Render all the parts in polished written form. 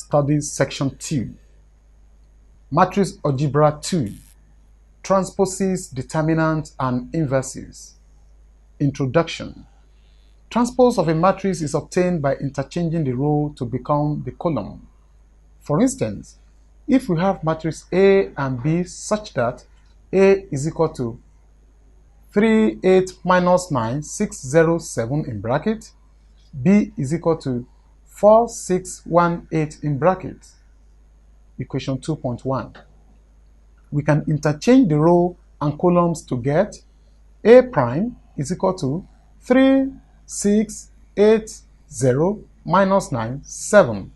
Studies Section 2. Matrix Algebra 2. Transposes, determinants, and inverses. Introduction. Transpose of a matrix is obtained by interchanging the row to become the column. For instance, if we have matrix A and B such that A is equal to 3, 8 minus 9, 6, 0, 7 in bracket, B is equal to 4, 6, 1, 8 in bracket, equation 2.1. We can interchange the row and columns to get A prime is equal to 3, 6, 8, 0, minus 9, 7.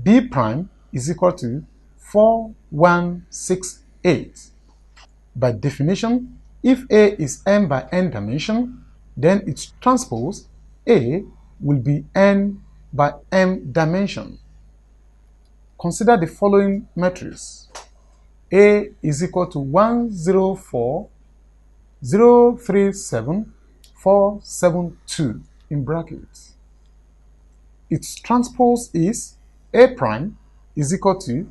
B prime is equal to 4, 1, 6, 8. By definition, if A is n by n dimension, then its transpose A will be n by m dimension. Consider the following matrix. A is equal to 1, 0, 4, 0, 3, 7, 4, 7, 2 in brackets. Its transpose is A prime is equal to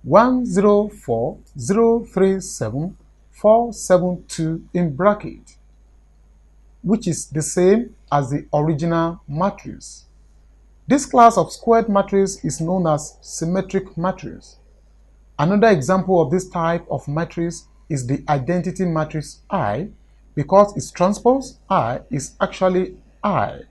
1, 0, 4, 0, 3, 7, 4, 7, 2 in bracket, which is the same as the original matrix. This class of squared matrix is known as symmetric matrix. Another example of this type of matrix is the identity matrix I, because its transpose I is actually I.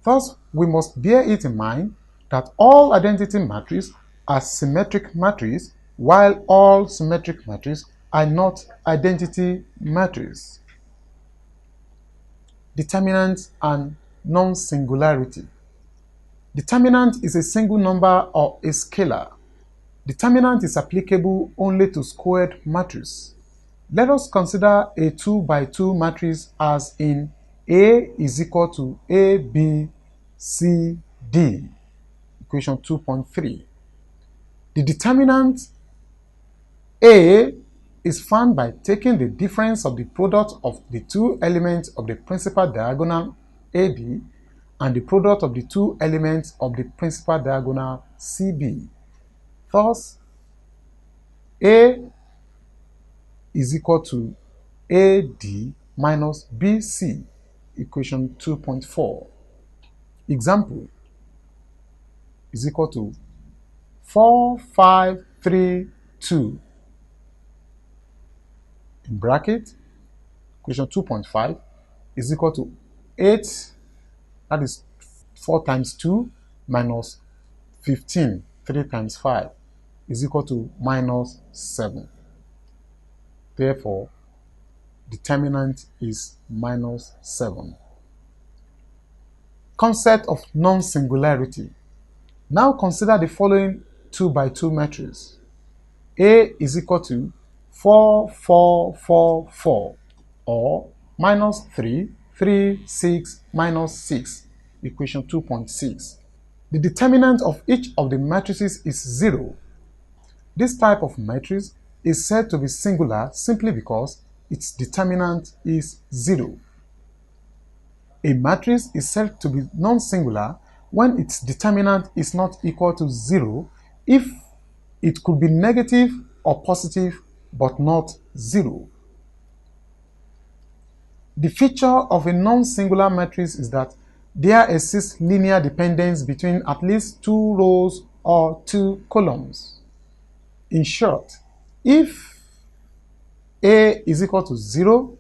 Thus, we must bear it in mind that all identity matrices are symmetric matrices, while all symmetric matrices are not identity matrices. Determinant and non-singularity. Determinant is a single number or a scalar. Determinant is applicable only to squared matrices. Let us consider a 2 by 2 matrix as in A is equal to A, B, C, D, equation 2.3. The determinant A is found by taking the difference of the product of the two elements of the principal diagonal AB and the product of the two elements of the principal diagonal CB. Thus, A is equal to AD minus BC, equation 2.4. Example is equal to 4, 5, 3, 2 in bracket, equation 2.5 is equal to 8, that is 4 times 2 minus 15, 3 times 5 is equal to minus 7. Therefore, determinant is minus 7. Concept of non-singularity. Now consider the following 2 by 2 matrix. A is equal to 4, 4, 4, 4, or minus 3, 3, 6, minus 6, equation 2.6. The determinant of each of the matrices is 0. This type of matrix is said to be singular simply because its determinant is 0. A matrix is said to be non-singular when its determinant is not equal to 0 if it could be negative or positive but not 0. The feature of a non-singular matrix is that there exists linear dependence between at least 2 rows or 2 columns. In short, if A is equal to 0,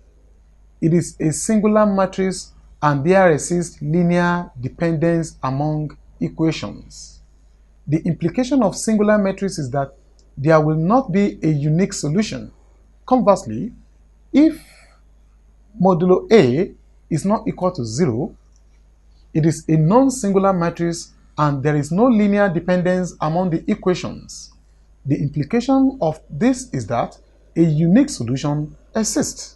it is a singular matrix and there exists linear dependence among equations. The implication of singular matrix is that there will not be a unique solution. Conversely, if modulo A is not equal to 0, it is a non-singular matrix and there is no linear dependence among the equations. The implication of this is that a unique solution exists.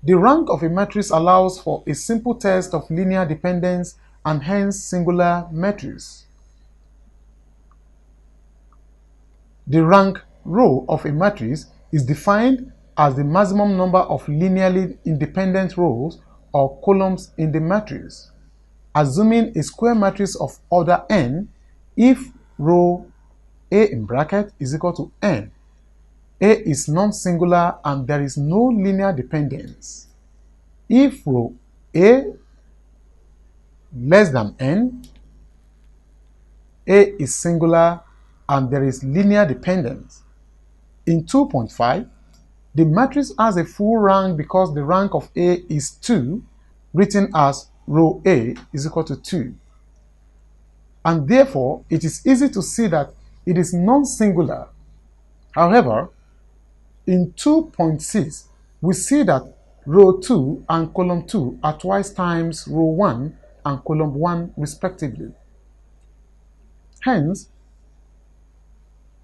The rank of a matrix allows for a simple test of linear dependence and hence singular matrix. The rank row of a matrix is defined as the maximum number of linearly independent rows or columns in the matrix. assuming a square matrix of order n if row A in bracket is equal to n. A is non-singular and there is no linear dependence. If row A less than n, A is singular and there is linear dependence. In 2.5, the matrix has a full rank because the rank of A is 2, written as row A is equal to 2. And therefore, it is easy to see that it is non-singular. However, in 2.6, we see that row 2 and column 2 are twice times row 1 and column 1 respectively. Hence,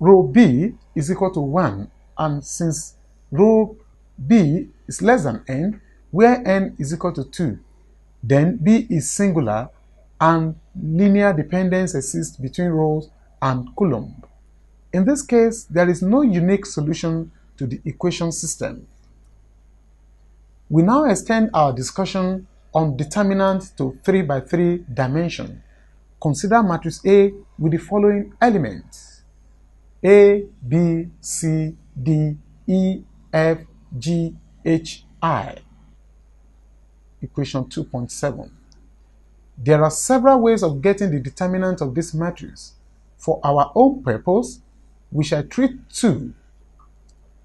row B is equal to 1, and since row B is less than n, where n is equal to 2, then B is singular and linear dependence exists between rows and column. In this case, there is no unique solution to the equation system. We now extend our discussion on determinant to 3 by 3 dimension. Consider matrix A with the following elements: A, B, C, D, E, F, G, H, I. Equation 2.7. There are several ways of getting the determinant of this matrix. For our own purpose, we shall treat 2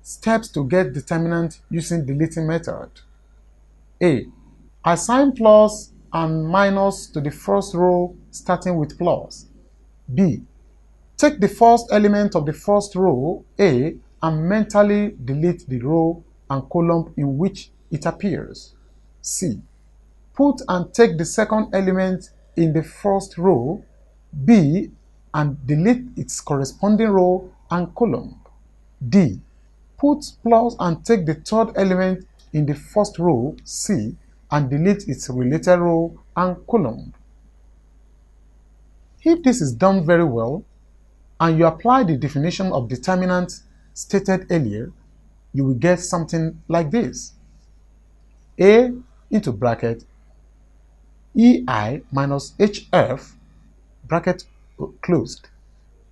steps to get determinant using deleting method. A. Assign plus and minus to the first row starting with plus. B. Take the first element of the first row, A, and mentally delete the row and column in which it appears. C. Put and take the second element in the first row, B, and delete its corresponding row and column. D. Put plus and take the third element in the first row, C, and delete its related row and column. If this is done very well, and you apply the definition of determinant stated earlier, you will get something like this: A into bracket EI minus HF bracket closed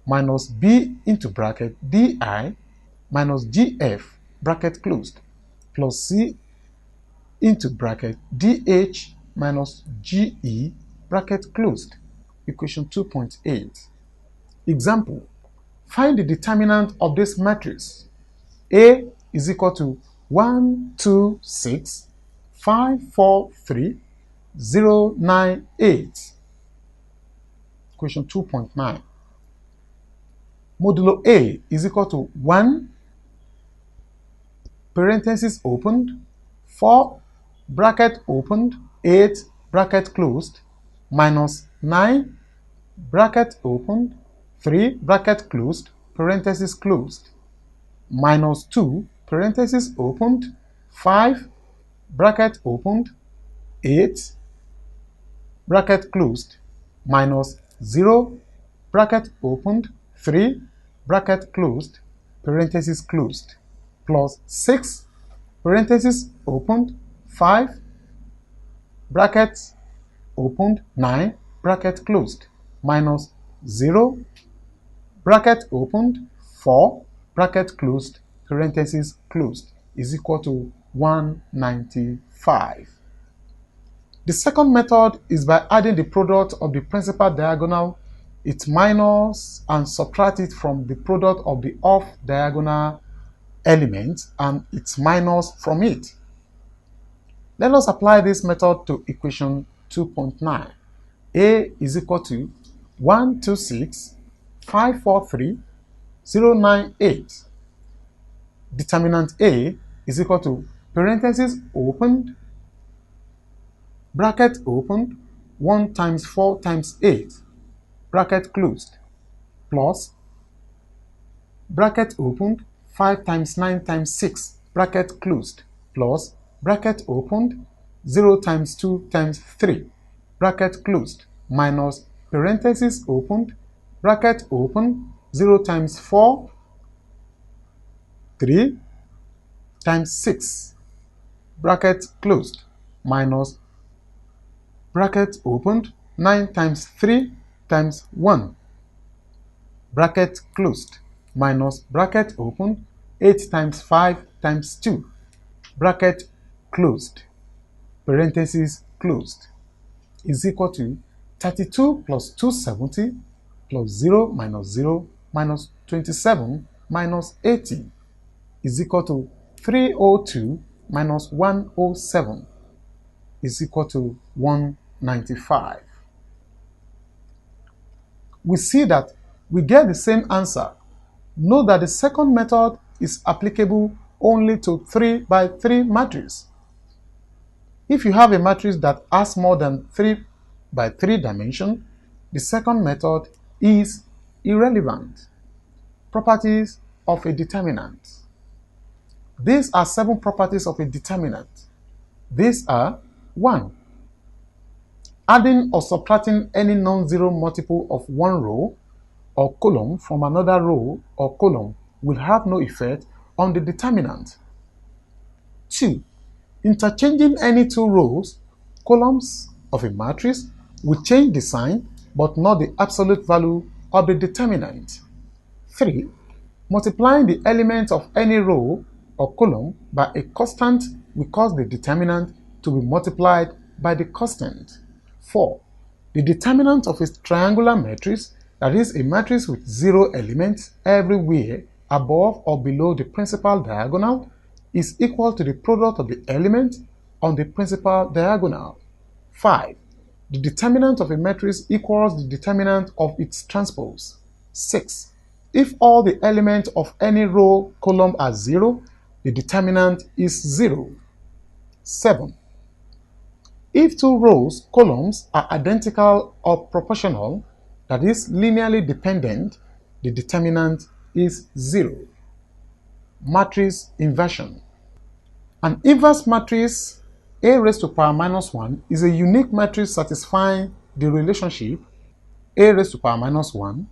minus B into bracket DI minus GF bracket closed plus C into bracket DH minus GE bracket closed. Equation 2.8. Example: find the determinant of this matrix. A is equal to 1, 2, 6, 5, 4, 3, 0, 9, 8. Equation 2.9. Modulo A is equal to 1, parenthesis opened, 4, bracket opened, 8, bracket closed, minus 9, bracket opened, 3, bracket closed, parenthesis closed, minus 2, parenthesis opened, 5, bracket opened, 8, bracket closed, minus 0, bracket opened, 3, bracket closed, parenthesis closed, plus 6, parenthesis opened, 5, bracket opened, 9, bracket closed, minus 0, bracket opened, 4, bracket closed, parenthesis closed, is equal to 195. The second method is by adding the product of the principal diagonal, its minus, and subtract it from the product of the off diagonal element and its minus from it. Let us apply this method to equation 2.9. A is equal to 126, 543, 098. Determinant A is equal to parenthesis opened, bracket opened, 1 times 4 times 8, bracket closed, plus bracket opened, 5 times 9 times 6, bracket closed, plus bracket opened, 0 times 2 times 3, bracket closed, minus parenthesis opened, bracket open, 0 times 4, 3 times 6, bracket closed, minus bracket opened, 9 times 3 times 1, bracket closed, minus bracket open, 8 times 5 times 2, bracket closed, parenthesis closed, is equal to 32 plus 270 plus 0 minus 27 minus 80 is equal to 302 minus 107 is equal to 195. We see that we get the same answer. Note that the second method is applicable only to 3 by 3 matrix. If you have a matrix that has more than 3 by 3 dimension, the second method is irrelevant. Properties of a determinant. These are 7 properties of a determinant. These are: 1. Adding or subtracting any non-zero multiple of one row or column from another row or column will have no effect on the determinant. 2. Interchanging any 2 rows, columns of a matrix will change the sign but not the absolute value of the determinant. 3. Multiplying the element of any row or column by a constant will cause the determinant to be multiplied by the constant. 4. The determinant of a triangular matrix, that is a matrix with 0 elements everywhere above or below the principal diagonal, is equal to the product of the elements on the principal diagonal. 5. The determinant of a matrix equals the determinant of its transpose. 6. If all the elements of any row column are 0, the determinant is 0. 7. If 2 rows columns are identical or proportional, that is linearly dependent, the determinant is 0. Matrix inversion. An inverse matrix A raised to power minus 1 is a unique matrix satisfying the relationship A raised to power minus 1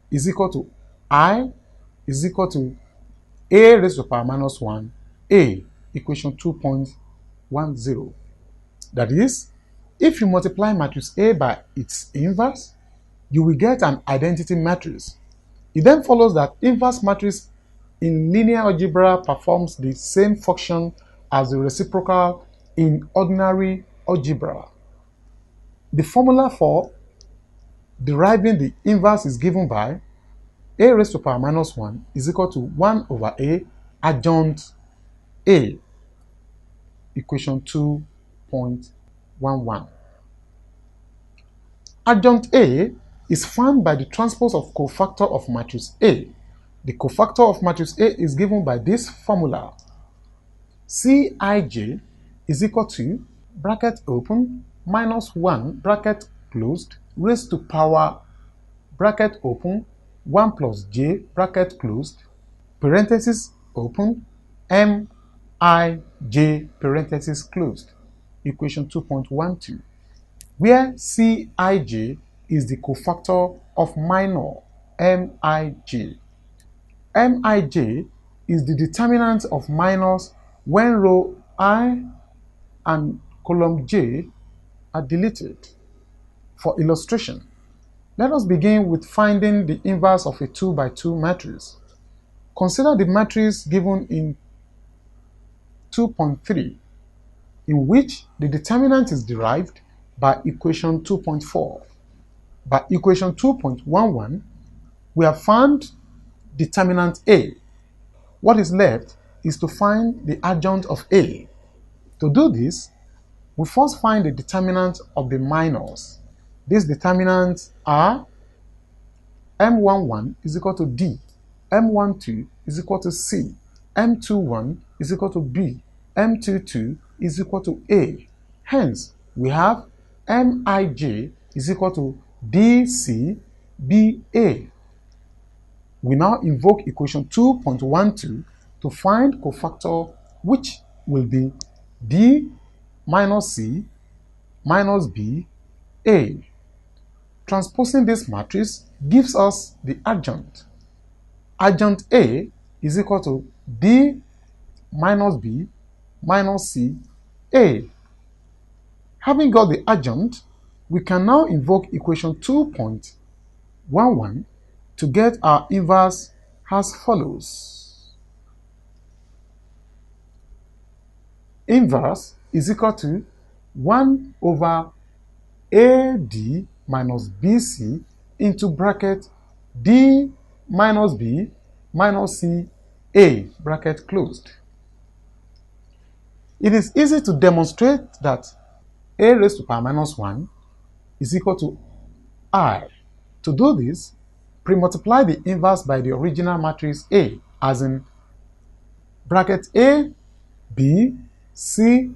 is equal to I is equal to A raised to power minus 1 A, equation 2.10. That is, if you multiply matrix A by its inverse, you will get an identity matrix. It then follows that inverse matrix in linear algebra performs the same function as the reciprocal in ordinary algebra. The formula for deriving the inverse is given by A raised to power minus 1 is equal to 1 over A adjunct A, equation 2.11. Adjunct A is found by the transpose of cofactor of matrix A. The cofactor of matrix A is given by this formula. Cij is equal to, bracket open, minus 1, bracket closed, raised to power, bracket open, 1 plus j, bracket closed, parenthesis open, mij, parenthesis closed, equation 2.12, where Cij is the cofactor of minor Mij. Mij is the determinant of minors when row I and column j are deleted. For illustration, let us begin with finding the inverse of a 2 by 2 matrix. Consider the matrix given in 2.3, in which the determinant is derived by equation 2.4. By equation 2.11, we have found determinant A. What is left is to find the adjunct of A. To do this, we first find the determinant of the minors. These determinants are M11 is equal to D, M12 is equal to C, M21 is equal to B, M22 is equal to A. Hence, we have Mij is equal to DCBA. We now invoke equation 2.12 to find cofactor, which will be D minus C minus B A. Transposing this matrix gives us the adjunct. Adjunct A is equal to D minus B minus C A. Having got the adjunct, We can now invoke equation 2.11 to get our inverse as follows. Inverse is equal to 1 over AD minus BC into bracket D minus B minus C A, bracket closed. It is easy to demonstrate that A raised to power minus 1 is equal to I. To do this, pre-multiply the inverse by the original matrix A, as in bracket A, B, C,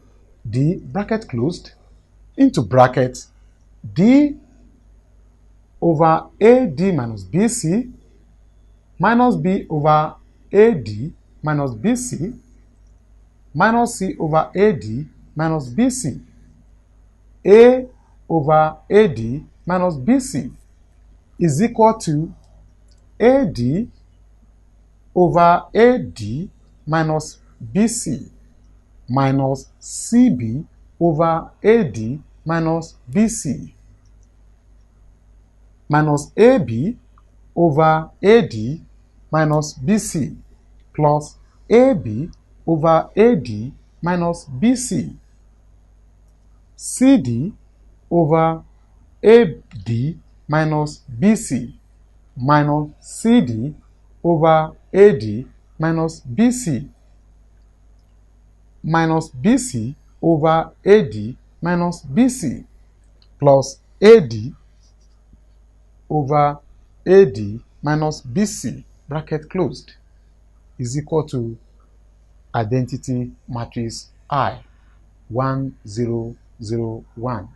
D, bracket closed, into bracket D over AD minus BC minus B over AD minus BC minus C over AD minus BC, A over AD minus BC is equal to AD over AD minus BC minus CB over AD minus BC minus AB over AD minus BC plus AB over AD minus BC, CD over AD minus BC minus CD over AD minus BC minus BC over AD minus BC plus AD over AD minus BC, bracket closed, is equal to identity matrix I, 1, 0, 0, 1.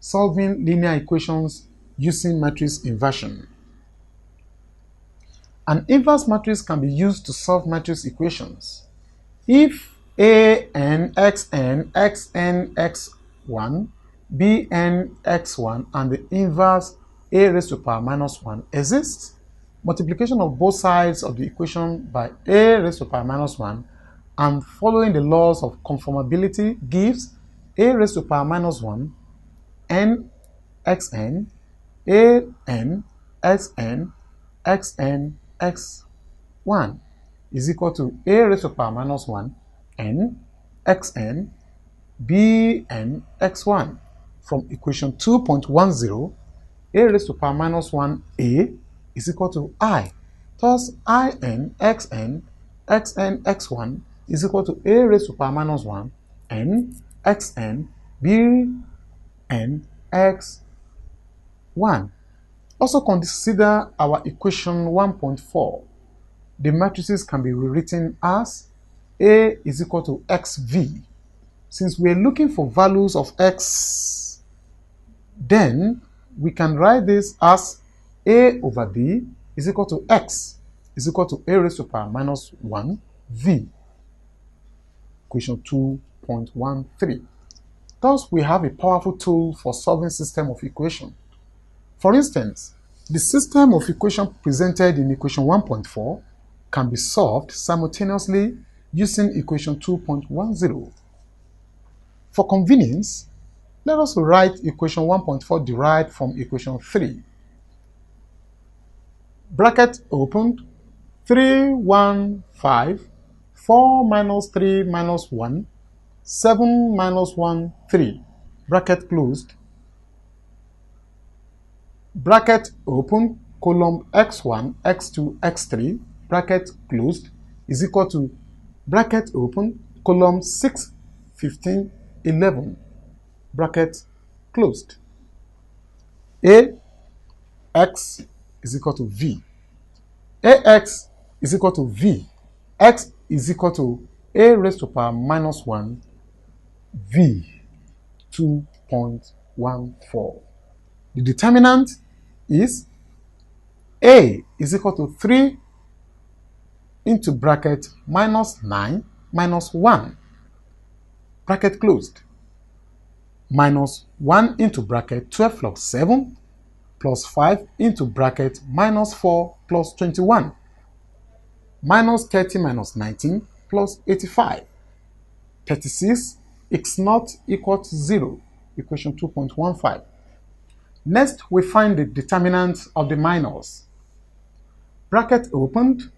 Solving linear equations using matrix inversion. An inverse matrix can be used to solve matrix equations. If AN, XN, XN, X1, BN, X1, and the inverse A raised to power minus 1 exists, multiplication of both sides of the equation by A raised to power minus 1 and following the laws of conformability gives A raised to power minus 1 N Xn AN Xn Xn X1 is equal to A raised to power minus 1 N Xn Bn X1. From equation 2.10, A raised to power minus 1 A is equal to I. Thus, In Xn Xn X1 is equal to A raised to power minus 1 N Xn Bn X1. Also consider our equation 1.4. The matrices can be rewritten as A is equal to XV. Since we are looking for values of X, then we can write this as A over B is equal to X is equal to A raised to power minus 1 V. Equation 2.13. Thus, we have a powerful tool for solving system of equation. For instance, the system of equation presented in equation 1.4 can be solved simultaneously using equation 2.10. For convenience, let us write equation 1.4 derived from equation 3. Bracket opened, 3, 1, 5, 4 minus 3 minus 1, 7 minus 1, 3, bracket closed. Bracket open, column x1, x2, x3, bracket closed, is equal to bracket open, column 6, 15, 11, bracket closed. A x is equal to V. Ax is equal to V. X is equal to A raised to power minus 1 V 2.14. The determinant is A is equal to 3 into bracket minus 9 minus 1, bracket closed, minus 1 into bracket 12 plus 7 plus 5 into bracket minus 4 plus 21, minus 30 minus 19 plus 85. 36 x naught equal to 0. equation 2.15. Next, we find the determinant of the minors. Bracket opened,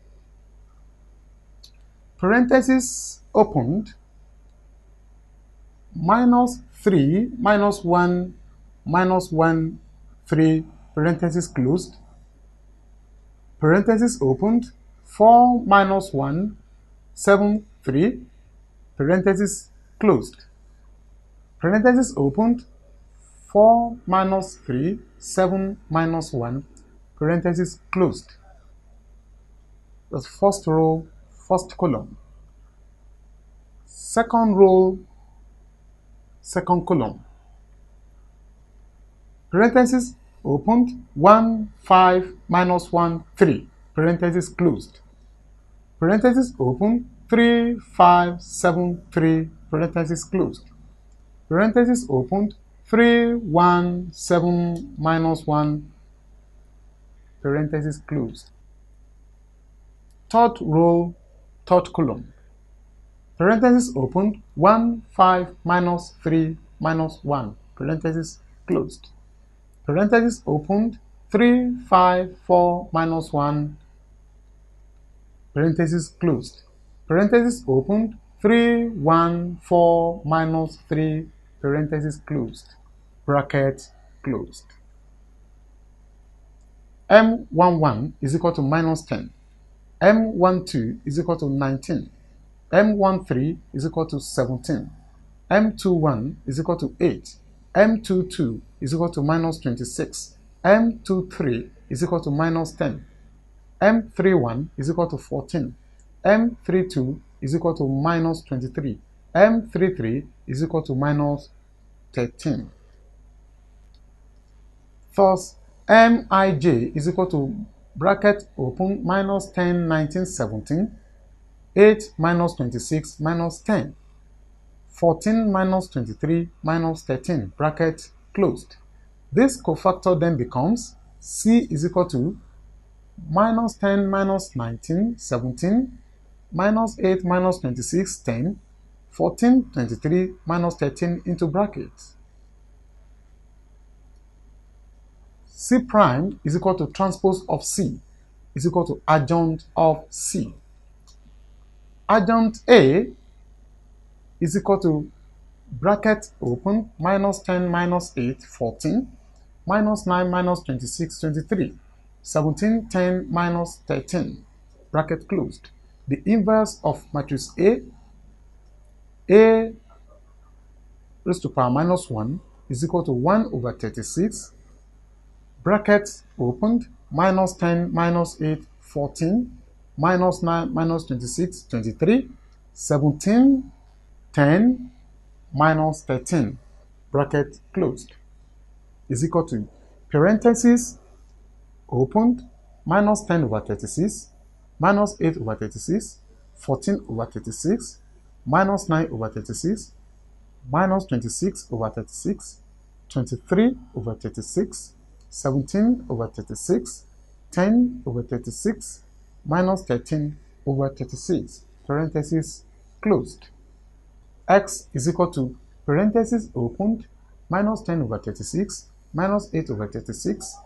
parenthesis opened, minus 3, minus 1, minus 1, 3, parenthesis closed, parenthesis opened, 4 minus 1, 7, 3, parenthesis closed, parenthesis opened, 4 minus 3, 7 minus 1, parenthesis closed. That's first row, first column. Second row, second column. Parenthesis opened, 1, 5, minus 1, 3, parenthesis closed. Parenthesis opened, 3, 5, 7, 3, parenthesis closed. Parenthesis opened, 3, 1, 7, minus 1, parenthesis closed. Third row, third column. Parenthesis opened, 1, 5, minus 3, minus 1, parenthesis closed. Parenthesis opened, 3, 5, 4, minus 1, parenthesis closed. Parenthesis opened, 3, 1, 4, minus 3, parenthesis closed. Bracket closed. M11 is equal to minus 10. M12 is equal to 19. M13 is equal to 17. M21 is equal to 8. M22 is equal to minus 26. M23 is equal to minus 10. M31 is equal to 14. M32 is equal to minus 23. M33 is equal to minus 13. Thus, Mij is equal to bracket open minus 10, 19, 17, 8 minus 26 minus 10, 14 minus 23 minus 13, bracket closed. This cofactor then becomes C is equal to minus 10 minus 19, 17, minus 8 minus 26, 10, 14, 23 minus 13 into brackets. C prime is equal to transpose of C is equal to adjoint of C. Adjoint A is equal to bracket open minus 10 minus 8, 14, minus 9 minus 26, 23, 17, 10 minus 13, bracket closed. The inverse of matrix A raised to power minus 1 is equal to 1 over 36, bracket opened, minus 10 minus 8, 14, minus 9 minus 26, 23, 17, 10 minus 13, bracket closed, is equal to parenthesis opened, minus 10 over 36, minus 8 over 36, 14 over 36, minus 9 over 36, minus 26 over 36, 23 over 36, 17 over 36, 10 over 36, minus 13 over 36, parenthesis closed. X is equal to parenthesis opened, minus 10 over 36, minus 8 over 36,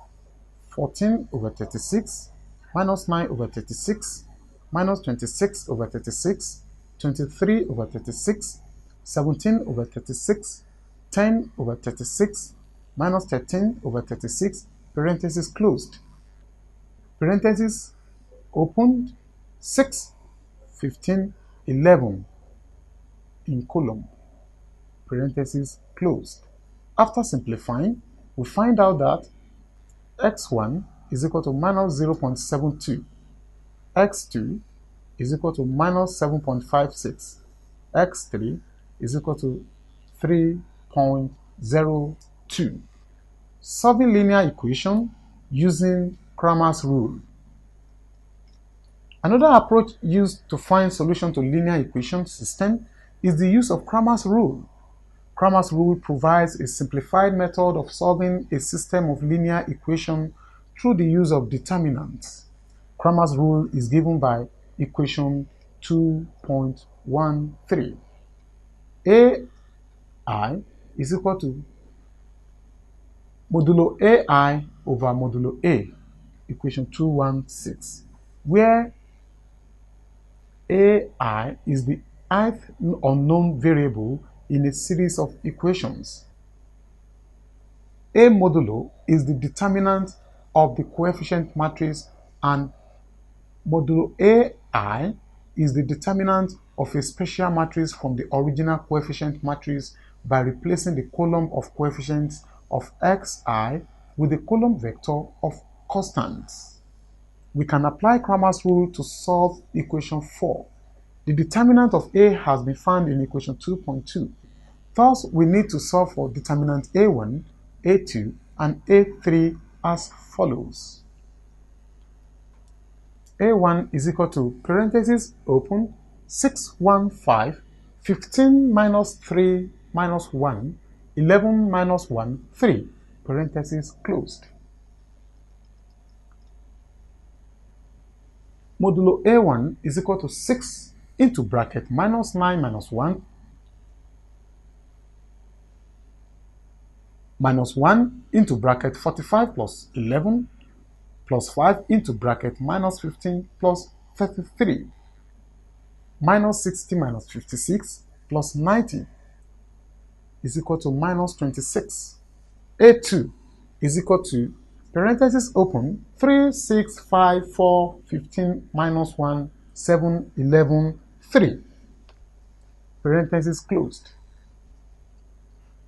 14 over 36, minus 9 over 36, minus 26 over 36, 23 over 36, 17 over 36, 10 over 36, minus 13 over 36, parenthesis closed. Parenthesis opened, 6, 15, 11 in column, parenthesis closed. After simplifying, we find out that x1 is equal to minus 0.72, x2 is equal to minus 7.56, x3 is equal to 3.02. Solving linear equation using Cramer's rule. Another approach used to find solution to linear equation system is the use of Cramer's rule. Cramer's rule provides a simplified method of solving a system of linear equation through the use of determinants. Cramer's rule is given by equation 2.13. AI is equal to modulo AI over modulo A, equation 216, where AI is the ith unknown variable in a series of equations. A modulo is the determinant of the coefficient matrix and modulo AI is the determinant of a special matrix from the original coefficient matrix by replacing the column of coefficients of xi with the column vector of constants. We can apply Cramer's rule to solve equation 4. The determinant of A has been found in equation 2.2. Thus, we need to solve for determinant A1, A2, and A3 as follows. A1 is equal to, parenthesis open, 615, 15 minus 3 minus 1, 11 minus 1, 3, parenthesis closed. Modulo A1 is equal to 6 into bracket minus 9 minus 1 minus 1 into bracket 45 plus 11 plus 5 into bracket minus 15 plus 33 minus 60 minus 56 plus 90 is equal to minus 26. A2 is equal to, parenthesis open, 3, 6, 5, 4, 15 minus 1, 7, 11, 3, parenthesis closed.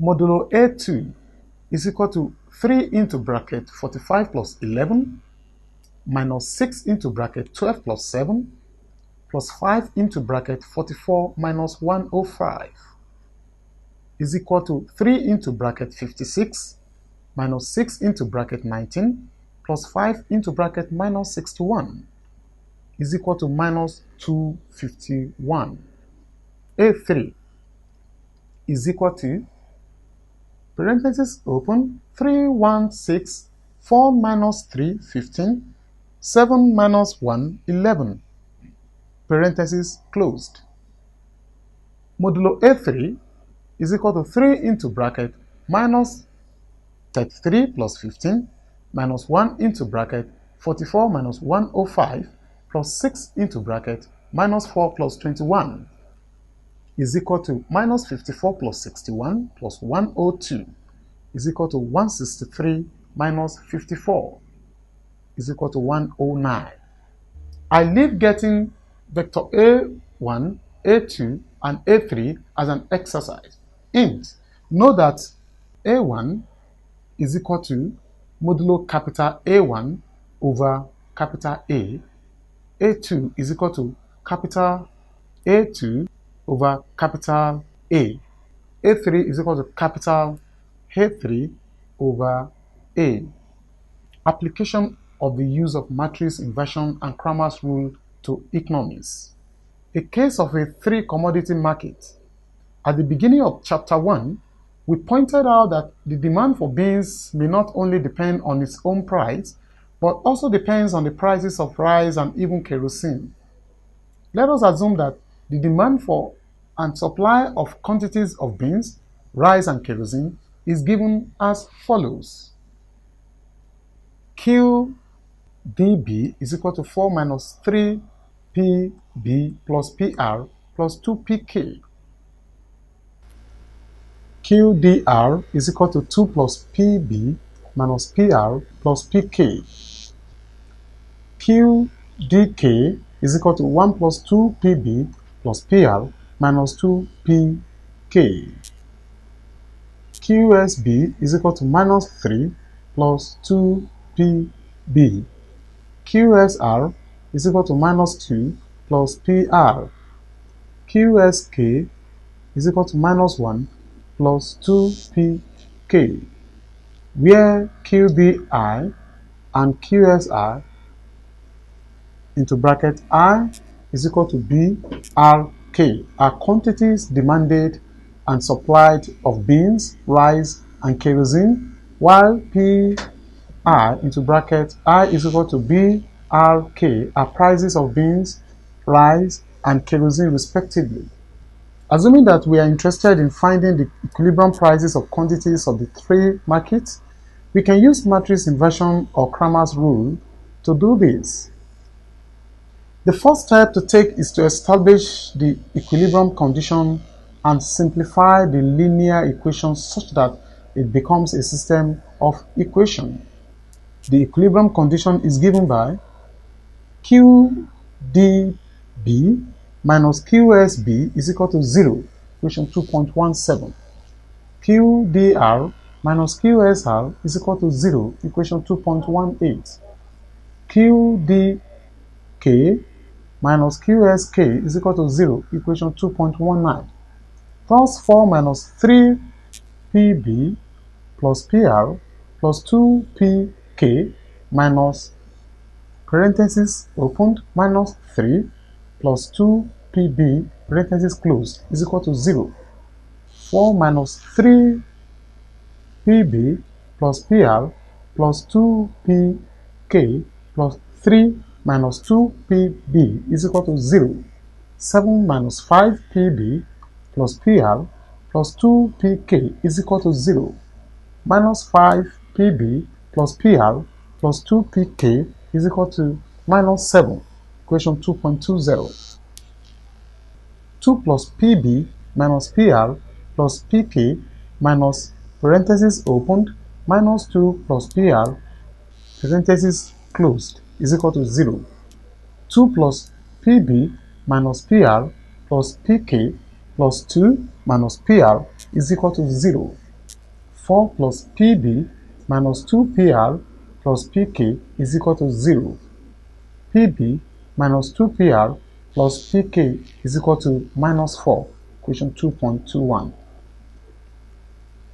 Modulo A2 is equal to 3 into bracket 45 plus 11 minus 6 into bracket 12 plus 7 plus 5 into bracket 44 minus 105 is equal to 3 into bracket 56 minus 6 into bracket 19 plus 5 into bracket minus 61 is equal to minus 251. A3 is equal to, parenthesis open, 3, 1, 6, 4 minus 3, 15, 7 minus 1, 11, parenthesis closed. Modulo A3 is equal to 3 into bracket minus 33 plus 15 minus 1 into bracket 44 minus 105 plus 6 into bracket minus 4 plus 21 is equal to minus 54 plus 61 plus 102 is equal to 163 minus 54 is equal to 109. I leave getting vector A1, A2, and A3 as an exercise. Int, know that A1 is equal to modulo capital A1 over capital A. A2 is equal to capital A2 over capital A. A3 is equal to capital A3 over A. Application of the use of matrix inversion and Cramer's rule to economies. A case of a three-commodity market. At the beginning of chapter 1, we pointed out that the demand for beans may not only depend on its own price, but also depends on the prices of rice and even kerosene. Let us assume that the demand for and supply of quantities of beans, rice, and kerosene is given as follows. QDB is equal to 4 minus 3 PB plus PR plus 2 PK. QDR is equal to 2 plus PB minus PR plus PK. QDK is equal to 1 plus 2 PB plus PR minus 2 PK. QSB is equal to minus 3 plus 2 PB. QSR is equal to minus 2 plus PR. QSK is equal to minus 1 plus 2pk, where QBI and QSI into bracket I is equal to BRK are quantities demanded and supplied of beans, rice, and kerosene, while PI into bracket I is equal to BRK are prices of beans, rice, and kerosene respectively. Assuming that we are interested in finding the equilibrium prices of quantities of the three markets, We can use matrix inversion or Cramer's rule to do this. The first step to take is to establish the equilibrium condition and simplify the linear equation such that it becomes a system of equations. The equilibrium condition is given by QDB minus QSB is equal to 0, equation 2.17. QDR minus QSR is equal to 0, equation 2.18. QDK minus QSK is equal to 0, equation 2.19. Thus 4 minus 3PB plus PR plus 2PK minus parenthesis opened minus 3 plus 2PB parenthesis closed is equal to 0. 4 minus 3PB plus PR plus 2PK plus 3 minus 2PB is equal to 0. 7 minus 5PB plus PR plus 2PK is equal to 0. Minus 5PB plus PR plus 2PK is equal to minus 7, equation 2.20. 2 plus PB minus PR plus PK minus parenthesis opened minus 2 plus PR parenthesis closed is equal to 0. 2 plus PB minus PR plus PK plus 2 minus PR is equal to 0. 4 plus PB minus 2PR plus PK is equal to 0. PB minus 2PR plus PK is equal to minus 4, equation 2.21.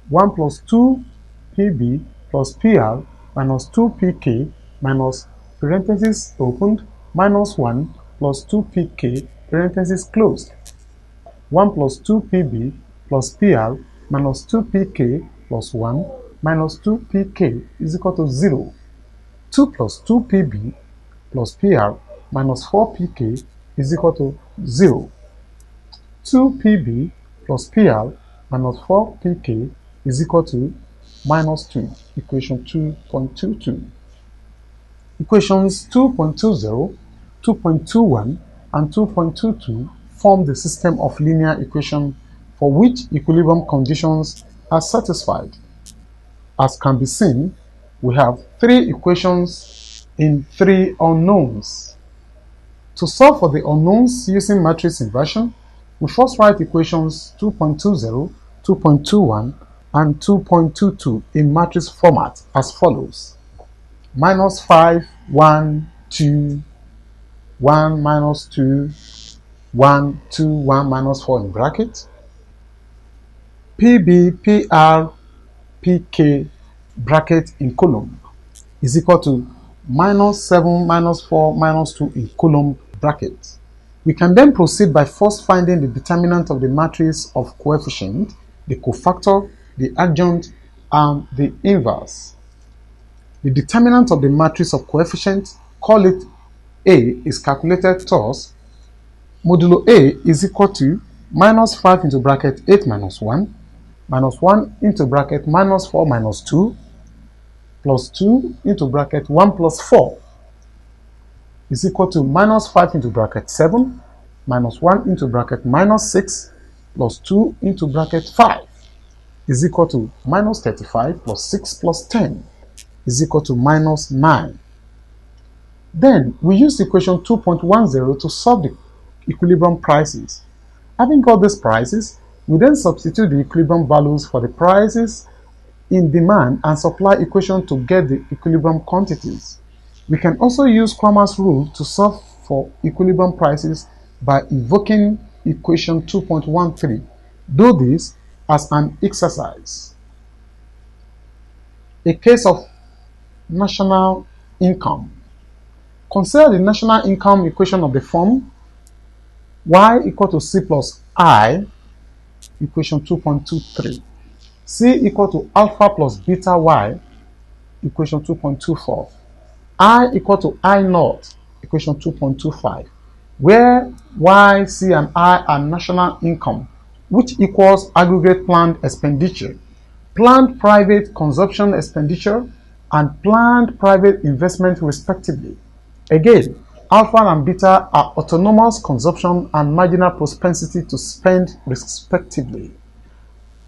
1 plus 2 PB plus PR minus 2 PK minus parenthesis opened minus 1 plus 2 PK parenthesis closed. 1 plus 2 PB plus PR minus 2 PK plus 1 minus 2 PK is equal to 0. 2 plus 2 PB plus PR minus 4 PK is equal to 0. 2 PB plus PR minus 4 PK is equal to minus 2, equation 2.22. Equations 2.20, 2.21, and 2.22 form the system of linear equations for which equilibrium conditions are satisfied. As can be seen, we have 3 equations in 3 unknowns. To solve for the unknowns using matrix inversion, we first write equations 2.20, 2.21, and 2.22 in matrix format as follows: minus 5, 1, 2, 1, minus 2, 1, 2, 1, minus 4 in bracket, PB, PR, PK bracket in column is equal to minus 7, minus 4, minus 2 in column bracket. We can then proceed by first finding the determinant of the matrix of coefficient, the cofactor, the adjunct, and the inverse. The determinant of the matrix of coefficient, call it A, is calculated thus: modulo A is equal to minus 5 into bracket 8 minus 1, minus 1 into bracket minus 4 minus 2, plus 2 into bracket 1 plus 4 is equal to minus 5 into bracket 7, minus 1 into bracket minus 6, plus 2 into bracket 5 is equal to minus 35 plus 6 plus 10 is equal to minus 9. Then we use equation 2.10 to solve the equilibrium prices. Having got these prices, we then substitute the equilibrium values for the prices in demand and supply equation to get the equilibrium quantities. We can also use Cramer's rule to solve for equilibrium prices by invoking equation 2.13. Do this as an exercise. A case of national income. Consider the national income equation of the form y equal to c plus I, equation 2.23. C equal to alpha plus beta y, equation 2.24. I equal to I naught, equation 2.25, where y, c, and I are national income, which equals aggregate planned expenditure, planned private consumption expenditure, and planned private investment respectively. Again, alpha and beta are autonomous consumption and marginal propensity to spend respectively.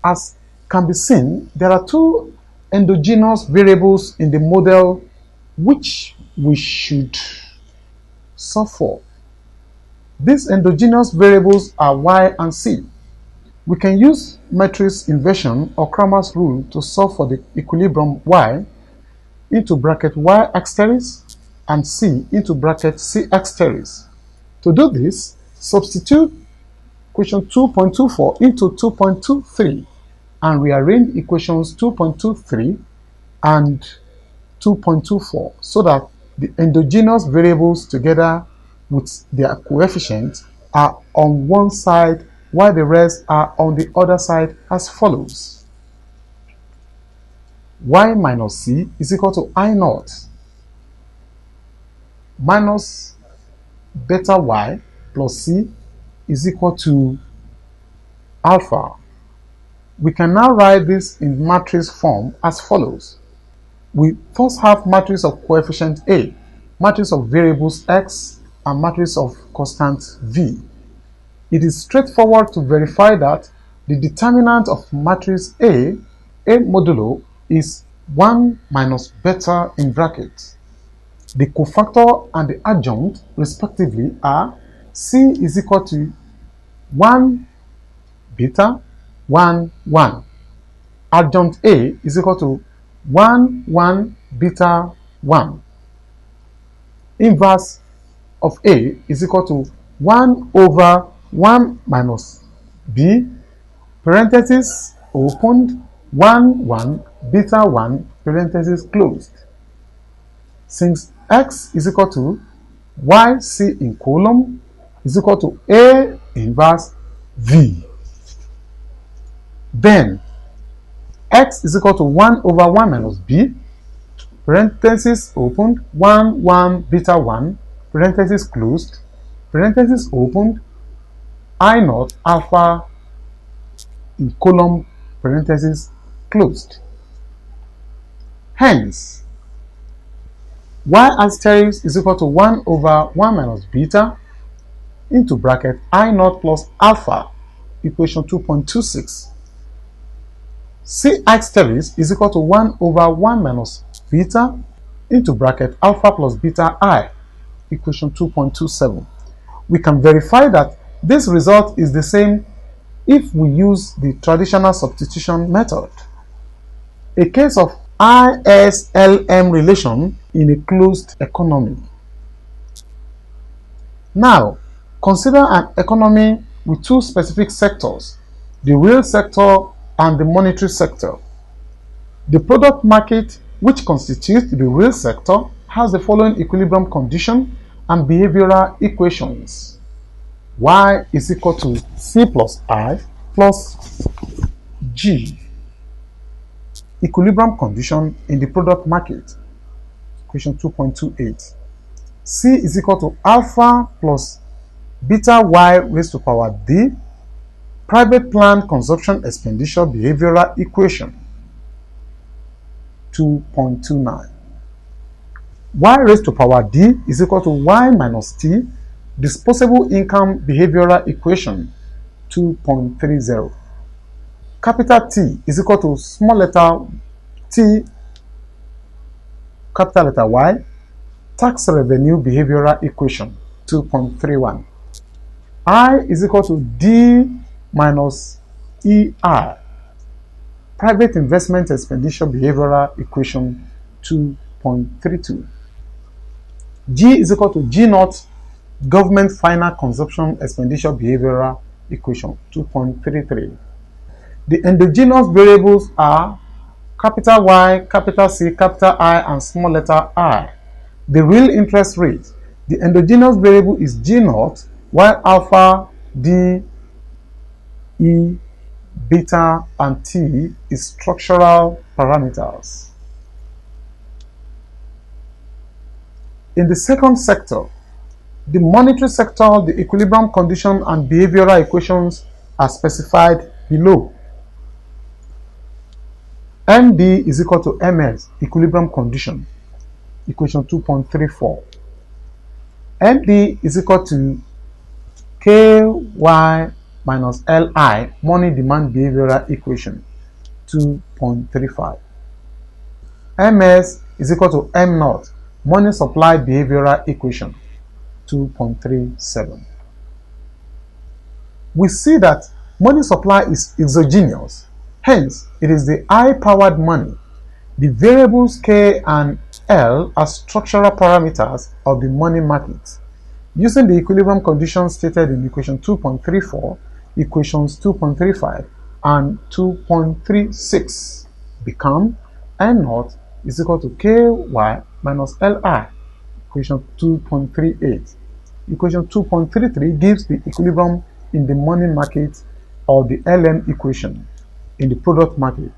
As can be seen, there are two endogenous variables in the model which we should solve for. These endogenous variables are y and c. We can use matrix inversion or Cramer's rule to solve for the equilibrium y into bracket y asterisk and c into bracket c asterisk. To do this, substitute equation 2.24 into 2.23 and rearrange equations 2.23 and 2.24 so that the endogenous variables together with their coefficients are on one side while the rest are on the other side as follows. Y minus c is equal to I naught minus beta y plus c is equal to alpha. We can now write this in matrix form as follows. We first have matrix of coefficient A, matrix of variables x, and matrix of constant v. It is straightforward to verify that the determinant of matrix A modulo, is 1 minus beta in brackets. The cofactor and the adjunct respectively are C is equal to 1 beta 1 1. Adjunct A is equal to 1 1 beta 1. Inverse of A is equal to 1 over 1 minus B, parenthesis opened, 1 1 beta 1 parenthesis closed. Since x is equal to yc in column is equal to A inverse V, then x is equal to 1 over 1 minus B, parenthesis opened, 1 1 beta 1 parenthesis closed, parenthesis opened, I naught alpha in column parenthesis closed. Hence, y asterisk is equal to 1 over 1 minus beta into bracket I naught plus alpha, equation 2.26. C asterisk is equal to 1 over 1 minus beta into bracket alpha plus beta I, equation 2.27. We can verify that this result is the same if we use the traditional substitution method. A case of ISLM relation in a closed economy. Now, consider an economy with two specific sectors, the real sector and the monetary sector. The product market, which constitutes the real sector, has the following equilibrium condition and behavioral equations. Y is equal to C plus I plus G. Equilibrium condition in the product market, equation 2.28. C is equal to alpha plus beta y raised to power d, private planned consumption expenditure behavioral equation, 2.29. Y raised to power d is equal to y minus t, disposable income behavioral equation, 2.30. Capital T is equal to small letter t, capital letter Y, tax revenue behavioral equation, 2.31. I is equal to D minus EI, private investment expenditure behavioral equation, 2.32. G is equal to G naught, government final consumption expenditure behavioral equation, 2.33. The endogenous variables are capital Y, capital C, capital I, and small letter I. The real interest rate, the endogenous variable is G naught, while alpha, D, E, beta, and T is structural parameters. In the second sector, the monetary sector, the equilibrium condition and behavioral equations are specified below. MD is equal to MS, equilibrium condition, equation 2.34. MD is equal to KY minus LI, money demand behavioral equation, 2.35. MS is equal to M naught, money supply behavioral equation, 2.37. We see that money supply is exogenous, hence it is the I-powered money. The variables K and L are structural parameters of the money market. Using the equilibrium conditions stated in equation 2.34, equations 2.35 and 2.36 become N naught is equal to KY minus LI, equation 2.38. Equation 2.33 gives the equilibrium in the money market, or the LM equation in the product market.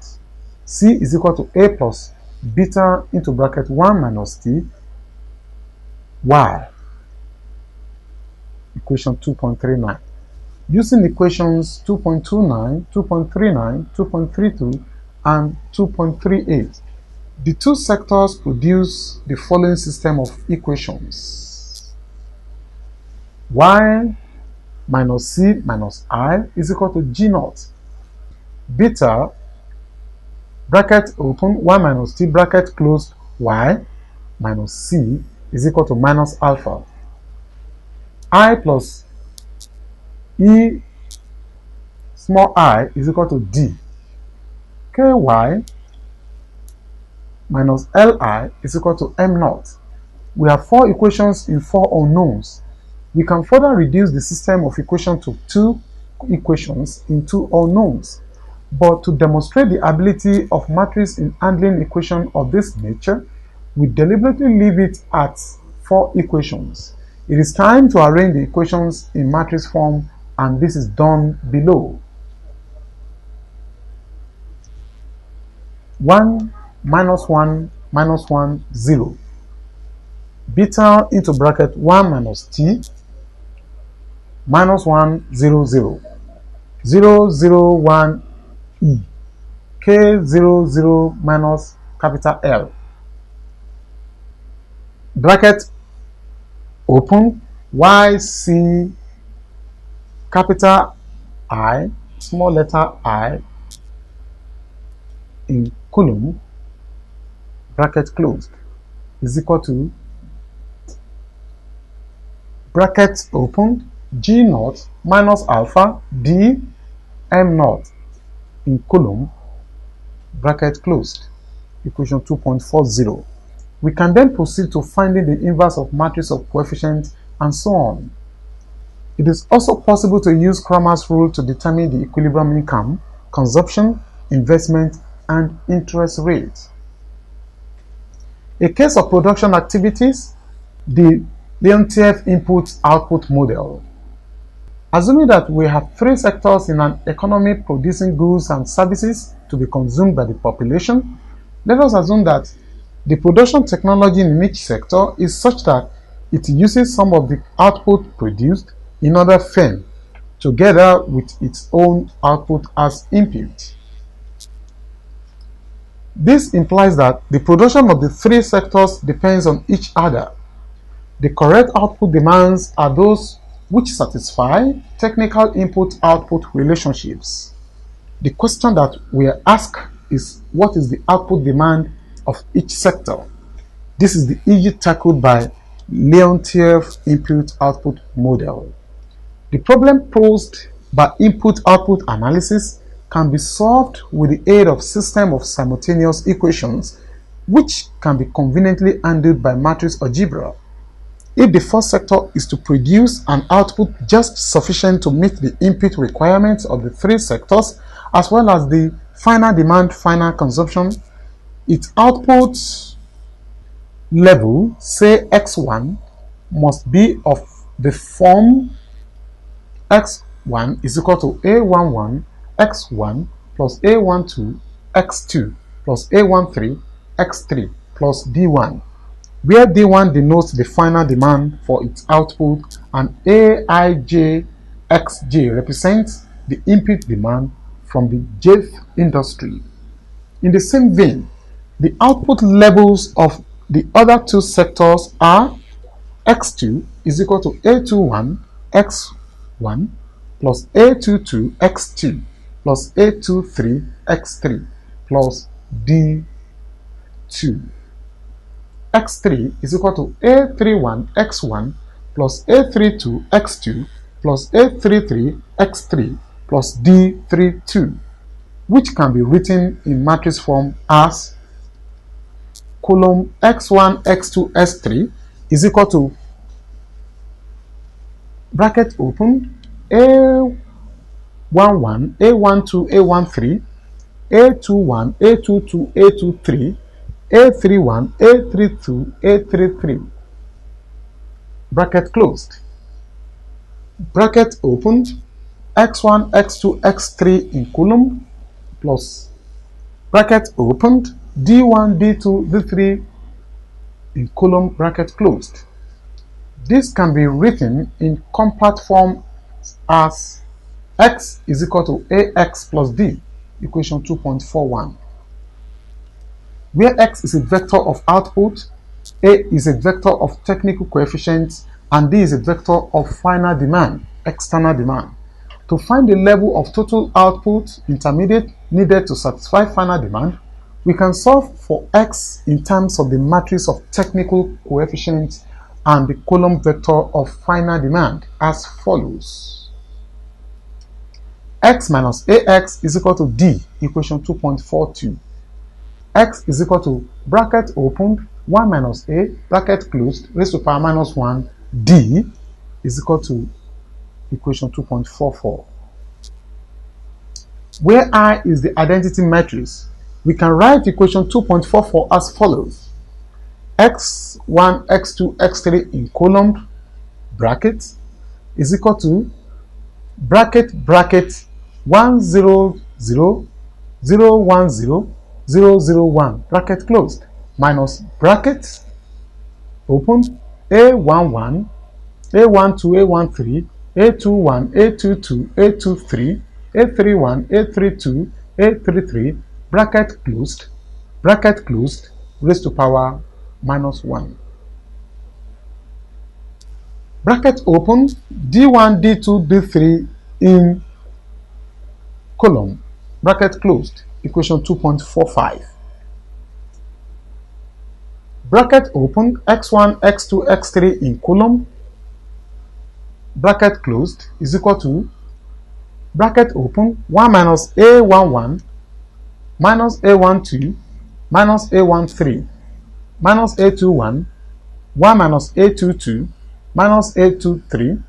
C is equal to A plus beta into bracket 1 minus T Y, equation 2.39. Using equations 2.29, 2.39, 2.32, and 2.38, the two sectors produce the following system of equations. Y minus C minus I is equal to G naught. Beta, bracket open, 1 minus T, bracket closed, Y minus C is equal to minus alpha. I plus E small I is equal to D. KY minus LI is equal to M naught. We have 4 equations in 4 unknowns. We can further reduce the system of equation to 2 equations in 2 unknowns. But to demonstrate the ability of matrix in handling equation of this nature, we deliberately leave it at 4 equations. It is time to arrange the equations in matrix form, and this is done below. 1 minus 1 minus 1 0. Beta into bracket 1 minus T minus 1 0 0 0 0 1 E K 0 0 minus capital L, bracket open, Y C capital I small letter I in column, bracket closed, is equal to bracket opened G naught minus alpha D M naught in column, bracket closed, equation 2.40. We can then proceed to finding the inverse of matrix of coefficients and so on. It is also possible to use Cramer's rule to determine the equilibrium income, consumption, investment, and interest rate. A case of production activities, the Leontief input-output model. Assuming that we have 3 sectors in an economy producing goods and services to be consumed by the population, let us assume that the production technology in each sector is such that it uses some of the output produced in other firm together with its own output as input. This implies that the production of the 3 sectors depends on each other. The correct output demands are those which satisfy technical input-output relationships. The question that we ask is, what is the output demand of each sector? This is the issue tackled by Leontief input-output model. The problem posed by input-output analysis can be solved with the aid of system of simultaneous equations, which can be conveniently handled by matrix algebra. If the first sector is to produce an output just sufficient to meet the input requirements of the 3 sectors, as well as the final demand, final consumption, its output level, say x1, must be of the form x1 is equal to a11 x1 plus a12 x2 plus a13 x3 plus d1, where d1 denotes the final demand for its output and aij xj represents the input demand from the jth industry. In the same vein, the output levels of the other two sectors are x2 is equal to A21 x1 plus A22 x2 plus A23 x3 plus D2. X3 is equal to A31 x1 plus A32 x2 plus A33 x3 plus D32, which can be written in matrix form as column x1 x2 s3 is equal to bracket open A11 A12 A13 A21 A22 A23 A31 A32 A33 bracket closed, bracket opened x1 x2 x3 in column plus bracket opened D1 D2 D3 in column bracket closed. This can be written in compact form as x is equal to ax plus d, equation 2.41, where x is a vector of output, a is a vector of technical coefficients, and d is a vector of final demand, external demand. To find the level of total output intermediate needed to satisfy final demand, we can solve for x in terms of the matrix of technical coefficients and the column vector of final demand as follows. X minus ax is equal to d, equation 2.42. X is equal to bracket opened 1 minus a bracket closed raised to power minus 1 d is equal to equation 2.44. Where I is the identity matrix, we can write equation 2.44 as follows. x1 x2 x3 in column bracket is equal to bracket 1 0 0 0 1 0 0 0 1 bracket closed minus bracket open a11 a12 a13 a21 a22 a23 a31 a32 a33 bracket closed raised to power minus 1. Bracket open d1 d2 d3 in column bracket closed, equation 2.45. Bracket open x1 x2 x3 in column bracket closed is equal to bracket open 1 minus a11 minus a12 minus a13 minus a21 1 minus a22 minus a23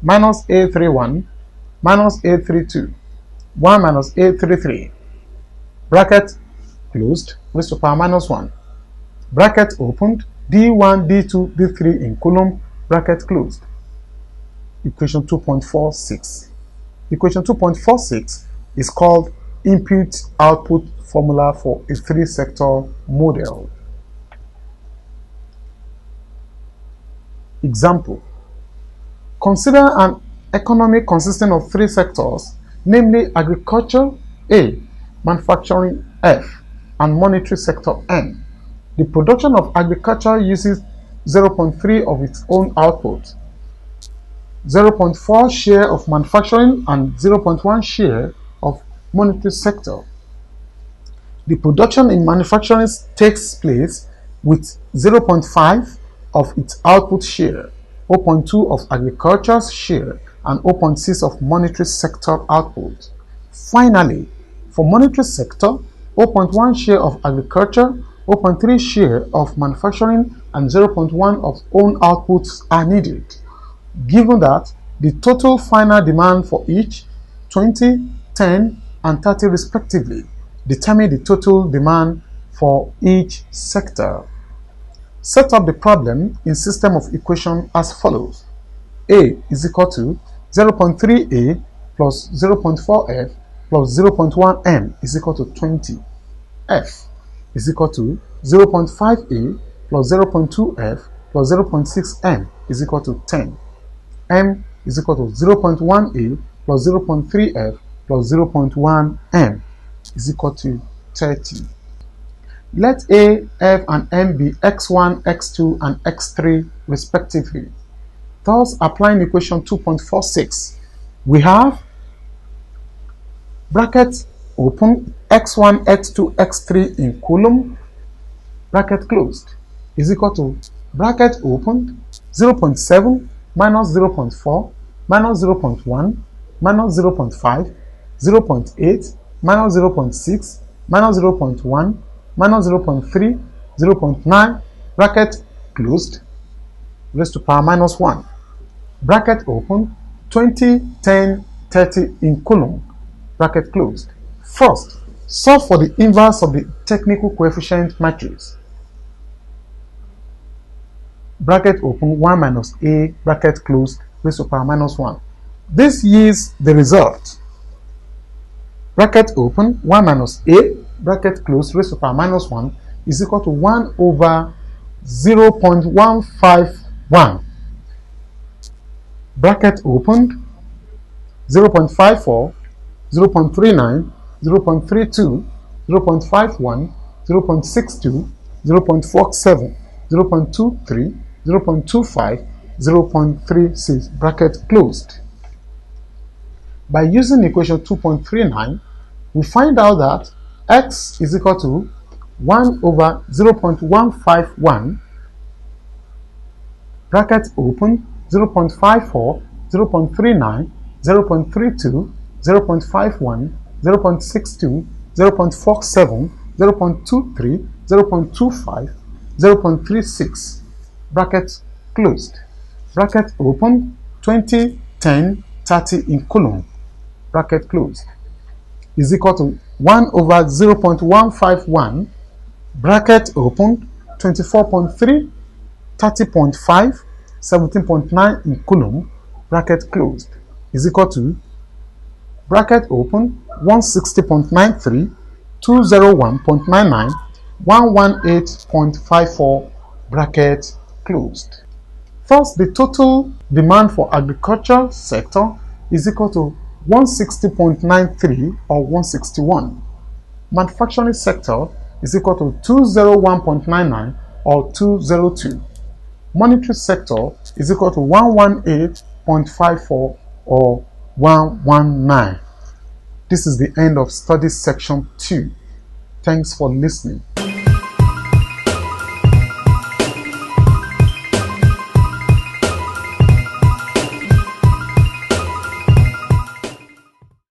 minus a31 minus a32 1 minus a33 bracket closed raised to power minus 1. Bracket opened d1 d2 d3 in column bracket closed, equation 2.46. Equation 2.46 is called input-output formula for a three-sector model. Example: consider an economy consisting of three sectors, namely agriculture A, manufacturing F, and monetary sector N. The production of agriculture uses 0.3 of its own output, 0.4 share of manufacturing, and 0.1 share of monetary sector. The production in manufacturing takes place with 0.5 of its output share, 0.2 of agriculture's share, and 0.6 of monetary sector output. Finally, for monetary sector, 0.1 share of agriculture, 0.3 share of manufacturing, and 0.1 of own outputs are needed. Given that the total final demand for each 20, 10, and 30 respectively, determine the total demand for each sector. Set up the problem in system of equation as follows. A is equal to 0.3a plus 0.4f plus 0.1m is equal to 20. F is equal to 0.5a plus 0.2f plus 0.6m is equal to 10. M is equal to 0.1a plus 0.3f plus 0.1m is equal to 30. Let A, F, and M be x1, x2, and x3 respectively. Thus, applying equation 2.46, we have bracket open x1, x2, x3 in coulomb, bracket closed, is equal to bracket open 0.7 minus 0.4 minus 0.1 minus 0.5, 0.8 minus 0.6 minus 0.1 minus 0.3, 0.9, bracket closed, raised to power minus 1. Bracket open 20, 10, 30 in coulomb, bracket closed. First, solve for the inverse of the technical coefficient matrix. Bracket open 1 minus A, bracket closed, raised to power minus 1. This yields the result. Bracket open 1 minus A, bracket closed, raised to power minus 1 is equal to 1 over 0.151. Bracket opened 0.54, 0.39, 0.32, 0.51, 0.62, 0.47, 0.23, 0.25, 0.36, bracket closed. By using equation 2.39, we find out that x is equal to 1 over 0.151, bracket open, 0.54, 0.39, 0.32, 0.51, 0.62, 0.47, 0.23, 0.25, 0.36, bracket closed. Bracket open, 20, 10, 30 in coulomb, bracket closed, is equal to 1 over 0.151, bracket open, 24.3, 30.5, 17.9 in coulomb, bracket closed, is equal to bracket open 160.93, 201.99, 118.54, bracket closed. Thus, the total demand for agriculture sector is equal to 160.93 or 161. Manufacturing sector is equal to 201.99 or 202. Monetary sector is equal to 118.54 or 119. This is the end of study section 2. Thanks for listening.